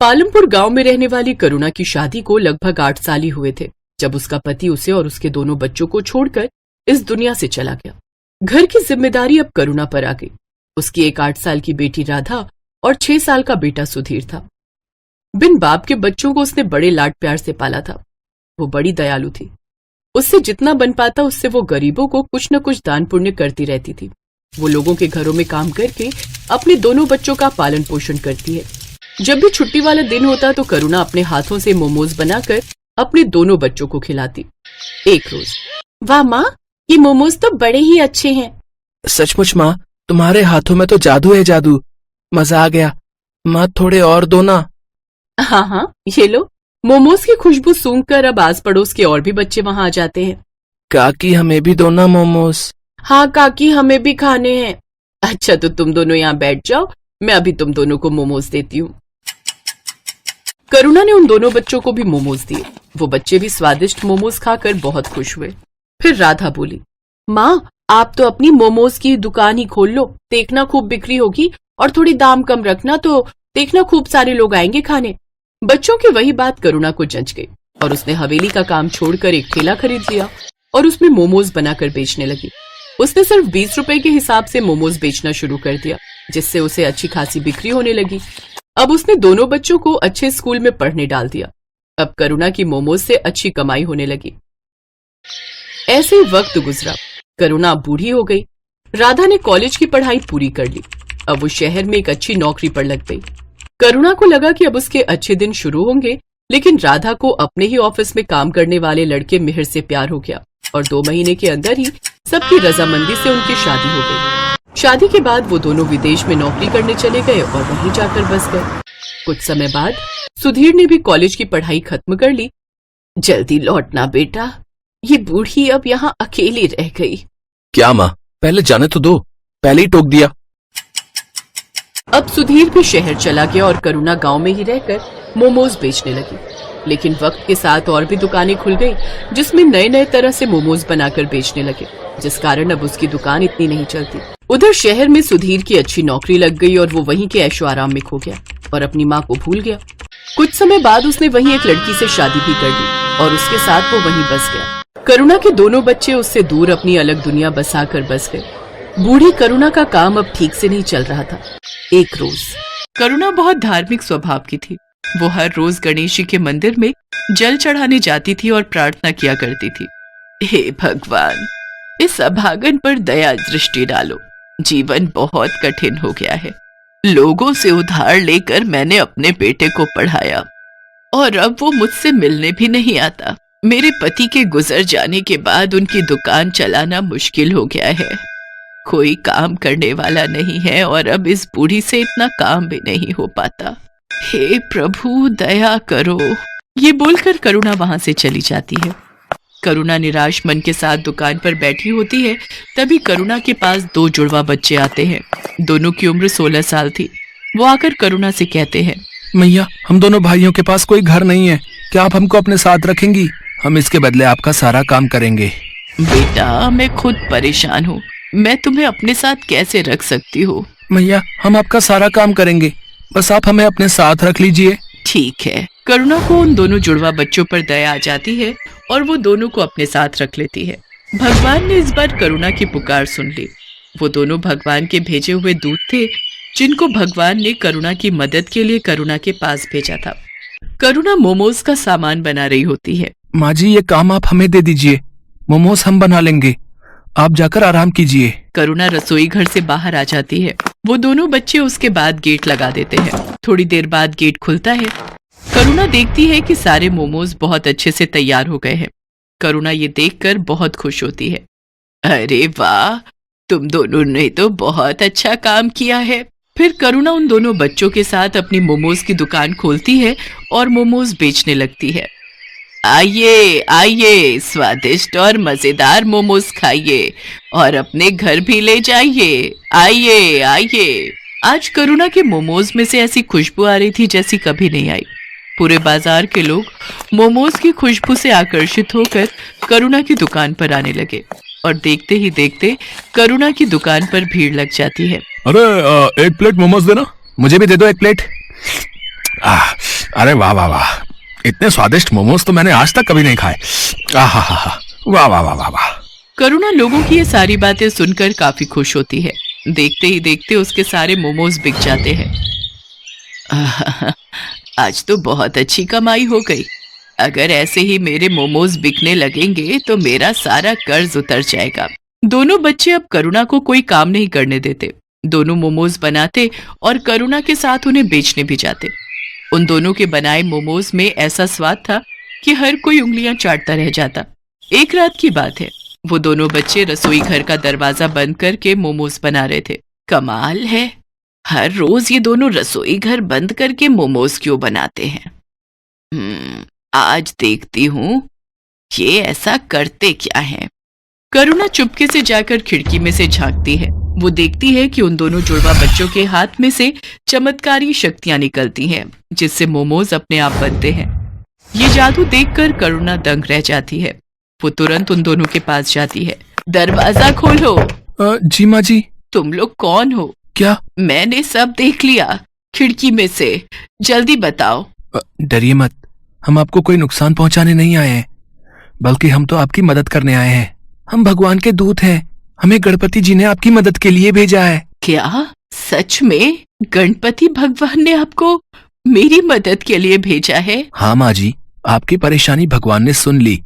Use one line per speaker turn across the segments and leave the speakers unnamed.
पालमपुर गांव में रहने वाली करुणा की शादी को लगभग 8 साल ही हुए थे जब उसका पति उसे और उसके दोनों बच्चों को छोड़कर इस दुनिया से चला गया। घर की जिम्मेदारी अब करुणा पर आ गई। उसकी एक 8 साल की बेटी राधा और 6 साल का बेटा सुधीर था। बिन बाप के बच्चों को उसने बड़े लाड प्यार से पाला था। वो बड़ी दयालु थी। उससे जितना बन पाता उससे वो गरीबों को कुछ न कुछ दान पुण्य करती रहती थी। वो लोगों के घरों में काम करके अपने दोनों बच्चों का पालन पोषण करती है। जब भी छुट्टी वाला दिन होता तो करुणा अपने हाथों से मोमोज बनाकर अपने दोनों बच्चों को खिलाती। एक रोज, वाह माँ, ये मोमोज तो बड़े ही अच्छे हैं।
सचमुच माँ, तुम्हारे हाथों में तो जादू है, जादू। मजा आ गया। माँ थोड़े और दो ना।
हाँ हाँ, ये लो। मोमोज की खुशबू सूंघकर अब आस पड़ोस के और भी बच्चे वहाँ आ जाते हैं।
काकी हमें भी दो ना मोमोज।
हाँ काकी, हमें भी खाने हैं। अच्छा तो तुम दोनों यहाँ बैठ जाओ, मैं अभी तुम दोनों को मोमोज देती हूँ। करुणा ने उन दोनों बच्चों को भी मोमोज दिए। वो बच्चे भी स्वादिष्ट मोमोज खाकर बहुत खुश हुए। फिर राधा बोली, माँ आप तो अपनी मोमोज की दुकान ही खोल लो, देखना खूब बिक्री होगी और थोड़ी दाम कम रखना तो देखना खूब सारे लोग आएंगे खाने। बच्चों की वही बात करुणा को जंच गई और उसने हवेली का काम छोड़कर एक ठेला खरीद लिया और उसमें मोमोज बनाकर बेचने लगी। उसने सिर्फ 20 रुपए के हिसाब से मोमोज बेचना शुरू कर दिया, जिससे उसे अच्छी खासी बिक्री होने लगी। अब उसने दोनों बच्चों को अच्छे स्कूल में पढ़ने डाल दिया। अब करुणा की मोमोज से अच्छी कमाई होने लगी। ऐसे ही वक्त गुजरा। करुणा अब बूढ़ी हो गई। राधा ने कॉलेज की पढ़ाई पूरी कर ली। अब वो शहर में एक अच्छी नौकरी पर लग गई। करुणा को लगा कि अब उसके अच्छे दिन शुरू होंगे, लेकिन राधा को अपने ही ऑफिस में काम करने वाले लड़के मिहिर से प्यार हो गया और 2 महीने के अंदर ही सबकी रजामंदी से उनकी शादी हो गई। शादी के बाद वो दोनों विदेश में नौकरी करने चले गए और वहीं जाकर बस गए। कुछ समय बाद सुधीर ने भी कॉलेज की पढ़ाई खत्म कर ली। जल्दी लौटना बेटा, ये बूढ़ी अब यहाँ अकेली रह गई।
क्या माँ, पहले जाने तो दो, पहले ही टोक दिया।
अब सुधीर भी शहर चला गया और करुणा गांव में ही रहकर मोमोज बेचने लगी। लेकिन वक्त के साथ और भी दुकानें खुल गई जिसमें नए नए तरह से मोमोज बनाकर बेचने लगे, जिस कारण अब उसकी दुकान इतनी नहीं चलती। उधर शहर में सुधीर की अच्छी नौकरी लग गई और वो वहीं के ऐशो आराम में खो गया और अपनी माँ को भूल गया। कुछ समय बाद उसने वहीं एक लड़की से शादी भी कर ली और उसके साथ वो वहीं बस गया। करुणा के दोनों बच्चे उससे दूर अपनी अलग दुनिया बसाकर बस गए। बूढ़ी करुणा का काम अब ठीक से नहीं चल रहा था। एक रोज करुणा बहुत धार्मिक स्वभाव की थी। वो हर रोज गणेश जी के मंदिर में जल चढ़ाने जाती थी और प्रार्थना किया करती थी, हे भगवान, इस अभागन पर दया दृष्टि डालो। जीवन बहुत कठिन हो गया है। लोगों से उधार लेकर मैंने अपने बेटे को पढ़ाया और अब वो मुझसे मिलने भी नहीं आता। मेरे पति के गुजर जाने के बाद उनकी दुकान चलाना मुश्किल हो गया है। कोई काम करने वाला नहीं है और अब इस बूढ़ी से इतना काम भी नहीं हो पाता। हे प्रभु दया करो। ये बोलकर करुणा वहां से चली जाती है। करुणा निराश मन के साथ दुकान पर बैठी होती है। तभी करुणा के पास 2 जुड़वा बच्चे आते हैं। दोनों की उम्र 16 साल थी। वो आकर करुणा से कहते हैं,
मैया, हम दोनों भाइयों के पास कोई घर नहीं है, क्या आप हमको अपने साथ रखेंगी? हम इसके बदले आपका सारा काम करेंगे।
बेटा मैं खुद परेशान हूँ, मैं तुम्हें अपने साथ कैसे रख सकती हूँ?
मैया, हम आपका सारा काम करेंगे, बस आप हमें अपने साथ रख लीजिए।
ठीक है। करुणा को उन दोनों जुड़वा बच्चों पर दया आ जाती है और वो दोनों को अपने साथ रख लेती है। भगवान ने इस बार करुणा की पुकार सुन ली। वो दोनों भगवान के भेजे हुए दूत थे जिनको भगवान ने करुणा की मदद के लिए करुणा के पास भेजा था। करुणा मोमोज का सामान बना रही होती है।
माँ जी, ये काम आप हमें दे दीजिए, मोमोज हम बना लेंगे, आप जाकर आराम कीजिए।
करुणा रसोई घर से बाहर आ जाती है। वो दोनों बच्चे उसके बाद गेट लगा देते हैं। थोड़ी देर बाद गेट खुलता है। करुणा देखती है कि सारे मोमोज बहुत अच्छे से तैयार हो गए हैं। करुणा ये देखकर बहुत खुश होती है। अरे वाह, तुम दोनों ने तो बहुत अच्छा काम किया है। फिर करुणा उन दोनों बच्चों के साथ अपनी मोमोज की दुकान खोलती है और मोमोज बेचने लगती है। आइए आइए, स्वादिष्ट और मजेदार मोमोज खाइए और अपने घर भी ले जाइए। आइए आइए। आज करुणा के मोमोज में से ऐसी खुशबू आ रही थी जैसी कभी नहीं आई। पूरे बाजार के लोग मोमोज की खुशबू से आकर्षित होकर करुणा की दुकान पर आने लगे और देखते ही देखते करुणा की दुकान पर भीड़ लग जाती है।
अरे एक प्लेट मोमोज देना, मुझे भी दे दो एक प्लेट। आह, अरे वाह वाह वाह, इतने स्वादिष्ट मोमोज तो मैंने आज तक कभी नहीं खाए। आहा हा हा, वाह वाह वाह वाह वाह।
करुणा लोगों की ये सारी बातें सुनकर काफी खुश होती है। देखते ही देखते उसके सारे मोमोज बिक जाते हैं। आहा, आज तो बहुत अच्छी कमाई हो गई। अगर ऐसे ही मेरे मोमोज बिकने लगेंगे तो मेरा सारा कर्ज उतर जाएगा। दोनों बच्चे अब करुणा को कोई काम नहीं करने देते। दोनों मोमोज बनाते और करुणा के साथ उन्हें बेचने भी जाते। उन दोनों के बनाए मोमोज में ऐसा स्वाद था कि हर कोई उंगलियां चाटता रह जाता। एक रात की बात है, वो दोनों बच्चे रसोई घर का दरवाजा बंद करके मोमोज बना रहे थे। कमाल है, हर रोज ये दोनों रसोई घर बंद करके मोमोज क्यों बनाते हैं? आज देखती हूँ ये ऐसा करते क्या है। करुणा चुपके से जाकर खिड़की में से झांकती है। वो देखती है कि उन दोनों जुड़वा बच्चों के हाथ में से चमत्कारी शक्तियां निकलती हैं, जिससे मोमोज अपने आप बनते हैं। ये जादू देखकर करुणा दंग रह जाती है। वो तुरंत उन दोनों के पास जाती है। दरवाजा खोलो।
जी माँ जी।
तुम लोग कौन हो?
क्या?
मैंने सब देख लिया खिड़की में से, जल्दी बताओ।
डरिए मत, हम आपको कोई नुकसान पहुंचाने नहीं आए हैं, बल्कि हम तो आपकी मदद करने आए हैं। हम भगवान के दूत हैं, हमें गणपति जी ने आपकी मदद के लिए भेजा है।
क्या सच में गणपति भगवान ने आपको मेरी मदद के लिए भेजा है?
हाँ माँ जी, आपकी परेशानी भगवान ने सुन ली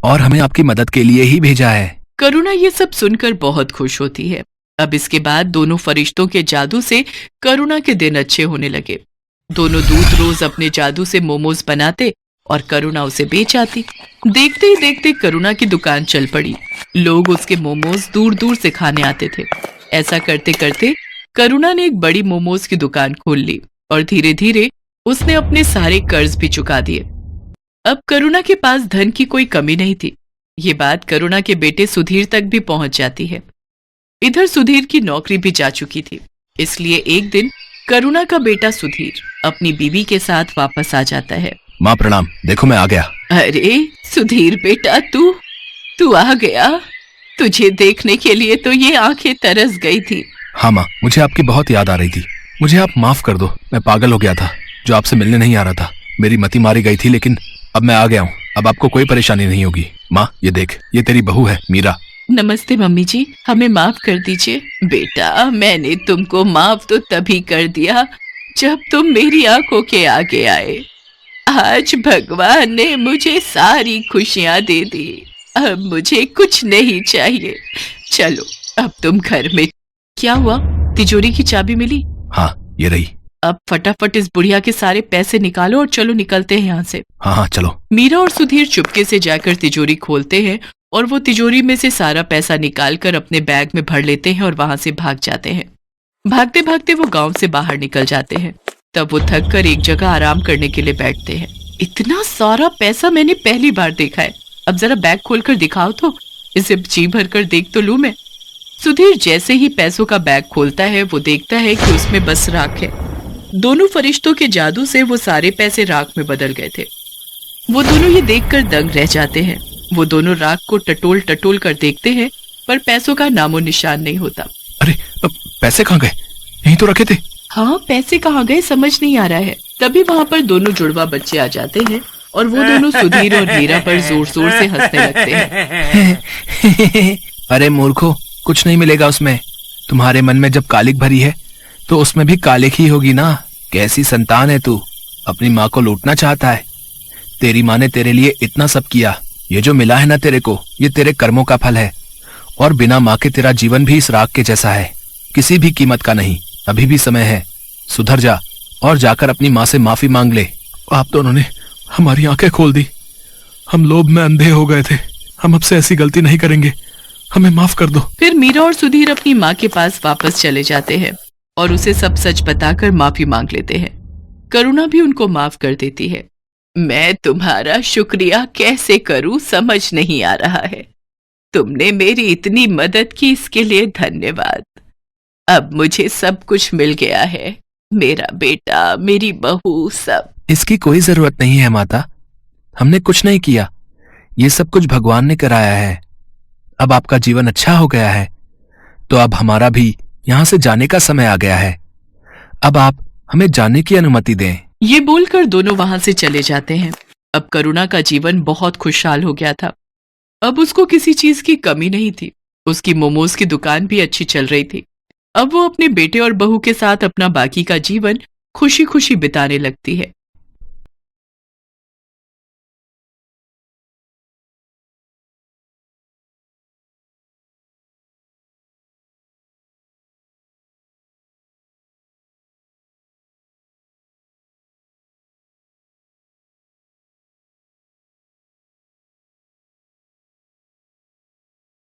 और हमें आपकी मदद के लिए ही भेजा है।
करुणा ये सब सुनकर बहुत खुश होती है। अब इसके बाद दोनों फरिश्तों के जादू से करुणा के दिन अच्छे होने लगे। दोनों दूत रोज अपने जादू से मोमोज बनाते और करुणा उसे बेच आती। देखते ही देखते करुणा की दुकान चल पड़ी। लोग उसके मोमोज दूर दूर से खाने आते थे। ऐसा करते करते करुणा ने एक बड़ी मोमोज की दुकान खोल ली और धीरे धीरे उसने अपने सारे कर्ज भी चुका दिए। अब करुणा के पास धन की कोई कमी नहीं थी। ये बात करुणा के बेटे सुधीर तक भी पहुंच जाती है। इधर सुधीर की नौकरी भी जा चुकी थी, इसलिए एक दिन करुणा का बेटा सुधीर अपनी बीवी के साथ वापस आ जाता है।
माँ प्रणाम, देखो मैं आ गया।
अरे सुधीर बेटा, तू आ गया। तुझे देखने के लिए तो ये आंखें तरस गई थी।
हाँ माँ, मुझे आपकी बहुत याद आ रही थी। मुझे आप माफ कर दो, मैं पागल हो गया था जो आपसे मिलने नहीं आ रहा था। मेरी मति मारी गई थी, लेकिन अब मैं आ गया हूँ। अब आपको कोई परेशानी नहीं होगी। माँ ये देख, ये तेरी बहू है मीरा।
नमस्ते मम्मी जी, हमें माफ कर दीजिए। बेटा, मैंने तुमको माफ तो तभी कर दिया जब तुम मेरी आंखों के आगे आए। आज भगवान ने मुझे सारी खुशियां दे दी। अब मुझे कुछ नहीं चाहिए। चलो अब तुम घर में। क्या हुआ? तिजोरी की चाबी मिली?
हाँ ये रही।
अब फटाफट इस बुढ़िया के सारे पैसे निकालो और चलो निकलते हैं यहाँ से।
हाँ हाँ चलो।
मीरा और सुधीर चुपके से जाकर तिजोरी खोलते हैं और वो तिजोरी में से सारा पैसा निकालकर अपने बैग में भर लेते हैं और वहां से भाग जाते हैं। भागते भागते वो गांव से बाहर निकल जाते हैं। तब वो थक कर एक जगह आराम करने के लिए बैठते हैं। इतना सारा पैसा मैंने पहली बार देखा है। अब जरा बैग खोलकर दिखाओ तो, इसे जी भर कर देख तो लूं मैं। सुधीर जैसे ही पैसों का बैग खोलता है वो देखता है कि उसमें बस राख है। दोनों फरिश्तों के जादू से वो सारे पैसे राख में बदल गए थे। वो दोनों ये देखकर दंग रह जाते हैं। वो दोनों राख को टटोल टटोल कर देखते हैं, पर पैसों का नामो निशान नहीं होता।
अरे अब पैसे कहाँ गए? यहीं तो रखे थे।
हाँ, पैसे कहाँ गए समझ नहीं आ रहा है। तभी वहाँ पर दोनों जुड़वा बच्चे आ जाते हैं और वो दोनों सुधीर और मीरा पर जोर जोर से हंसने लगते हैं।
अरे मूर्खो, कुछ नहीं मिलेगा उसमें। तुम्हारे मन में जब कालिक भरी है तो उसमें भी कालिक ही होगी ना। कैसी संतान है तू, अपनी माँ को लूटना चाहता है। तेरी माँ ने तेरे लिए इतना सब किया। ये जो मिला है ना तेरे को, ये तेरे कर्मों का फल है। और बिना माँ के तेरा जीवन भी इस राख के जैसा है, किसी भी कीमत का नहीं। अभी भी समय है, सुधर जा और जाकर अपनी माँ से माफी मांग ले। आप दोनों ने हमारी आंखें खोल दी। हम लोभ में अंधे हो गए थे। हम अब से ऐसी गलती नहीं करेंगे, हमें माफ कर दो।
फिर मीरा और सुधीर अपनी माँ के पास वापस चले जाते हैं और उसे सब सच बताकर माफी मांग लेते हैं। करुणा भी उनको माफ कर देती है। मैं तुम्हारा शुक्रिया कैसे करूं समझ नहीं आ रहा है। तुमने मेरी इतनी मदद की, इसके लिए धन्यवाद। अब मुझे सब कुछ मिल गया है, मेरा बेटा, मेरी बहू, सब।
इसकी कोई जरूरत नहीं है माता, हमने कुछ नहीं किया। ये सब कुछ भगवान ने कराया है। अब आपका जीवन अच्छा हो गया है, तो अब हमारा भी यहां से जाने का समय आ गया है। अब आप हमें जाने की अनुमति दें।
ये बोलकर दोनों वहां से चले जाते हैं। अब करुणा का जीवन बहुत खुशहाल हो गया था। अब उसको किसी चीज की कमी नहीं थी। उसकी मोमोज की दुकान भी अच्छी चल रही थी। अब वो अपने बेटे और बहू के साथ अपना बाकी का जीवन खुशी खुशी बिताने लगती है।